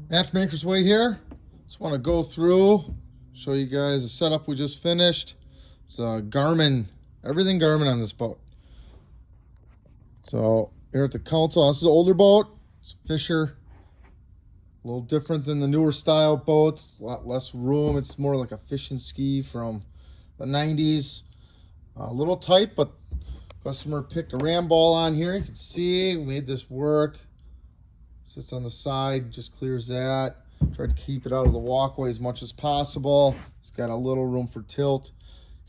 Matchmaker's Way here. Just want to go through, show you guys the setup we just finished. It's Garmin, everything Garmin on this boat. So here at the console, this is an older boat. It's a Fisher. A little different than the newer style boats. A lot less room. It's more like a fishing ski from the 90s. A little tight, but customer picked a ram ball on here. You can see we made this work. Sits on the side, just clears that. Tried to keep it out of the walkway as much as possible. It's got a little room for tilt.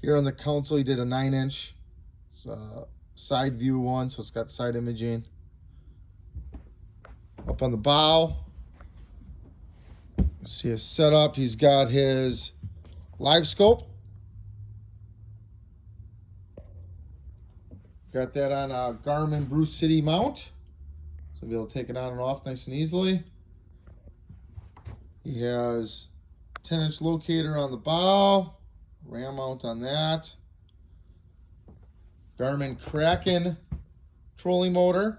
Here on the console, he did a 9-inch side view one, so it's got side imaging. Up on the bow, see his setup. He's got his Live Scope. Got that on a Garmin Bruce City mount. So you'll be able to take it on and off nice and easily. He has 10-inch locator on the bow, ram mount on that. Garmin Kraken trolling motor.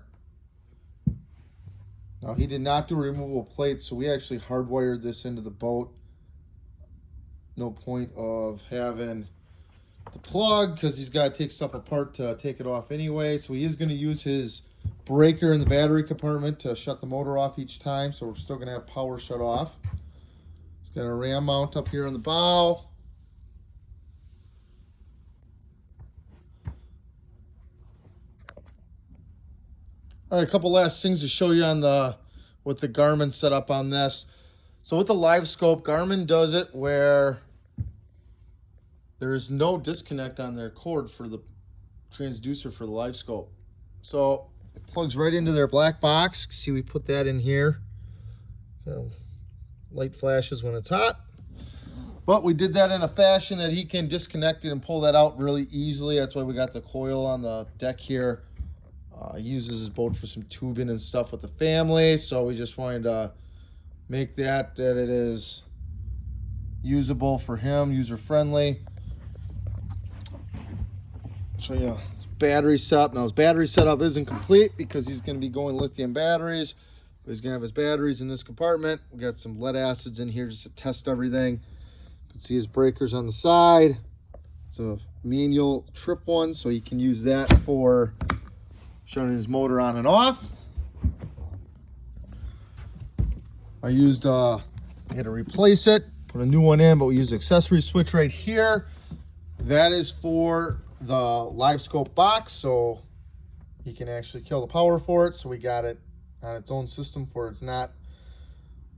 Now he did not do removable plates, so we actually hardwired this into the boat. No point of having the plug because he's got to take stuff apart to take it off anyway. So he is going to use his breaker in the battery compartment to shut the motor off each time, so we're still going to have power shut off. It's got a ram mount up here on the bow. All right, a couple last things to show you on with the Garmin setup on this. So with the Live Scope, Garmin does it where there is no disconnect on their cord for the transducer for the Live Scope. So it plugs right into their black box. See, we put that in here. Light flashes when it's hot. But we did that in a fashion that he can disconnect it and pull that out really easily. That's why we got the coil on the deck here. He uses his boat for some tubing and stuff with the family. So we just wanted to make that it is usable for him, user-friendly. Show you his battery setup. Now his battery setup isn't complete because he's going to be going lithium batteries. But he's going to have his batteries in this compartment. We got some lead acids in here just to test everything. You can see his breakers on the side. It's a manual trip one, so you can use that for shutting his motor on and off. I had to replace it, put a new one in, but we used the accessory switch right here. That is for the Live Scope box, so he can actually kill the power for it. So we got it on its own system for it's not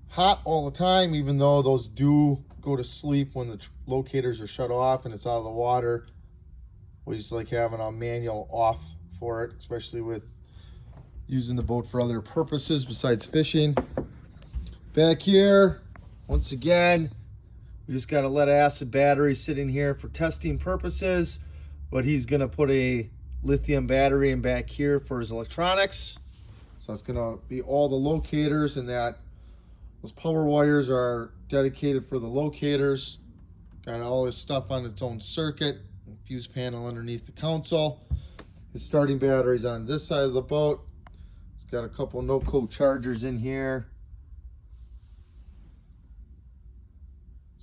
hot all the time, even though those do go to sleep when the locators are shut off and it's out of the water. We just like having a manual off for it, especially with using the boat for other purposes besides fishing. Back here, once again, we just got a lead acid battery sitting here for testing purposes, but he's gonna put a lithium battery in back here for his electronics. So it's gonna be all the locators, and those power wires are dedicated for the locators. Got all this stuff on its own circuit, fuse panel underneath the console. His starting battery's on this side of the boat. It's got a couple no-code chargers in here.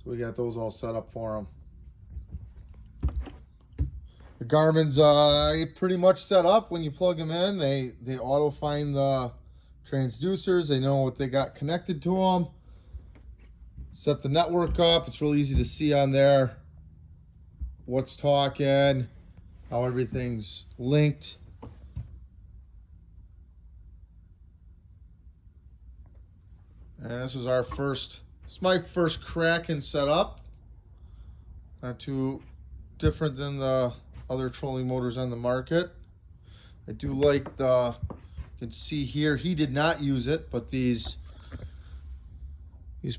So we got those all set up for him. The Garmin's pretty much set up. When you plug them in, they auto find the transducers. They know what they got connected to them. Set the network up. It's really easy to see on there what's talking, how everything's linked. And this was my first Kraken setup. Not too different than the other trolling motors on the market. I do like you can see here, he did not use it, but these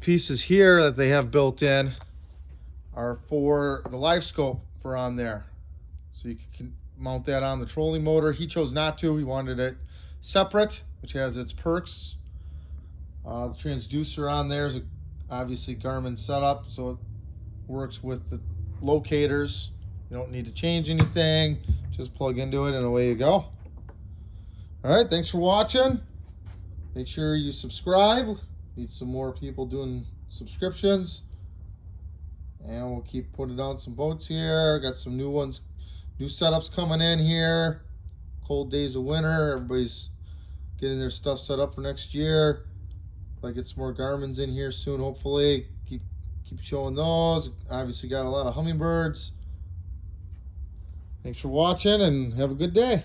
pieces here that they have built in are for the Live Scope for on there. So you can mount that on the trolling motor. He chose not to. He wanted it separate, which has its perks. The transducer on there is obviously Garmin setup, so it works with the locators. You don't need to change anything. Just plug into it and away you go. All right, thanks for watching. Make sure you subscribe. Need some more people doing subscriptions. And we'll keep putting out some boats here. Got some new ones, new setups coming in here. Cold days of winter. Everybody's getting their stuff set up for next year. If I get some more Garmin's in here soon, hopefully. Keep showing those. Obviously got a lot of hummingbirds. Thanks for watching and have a good day.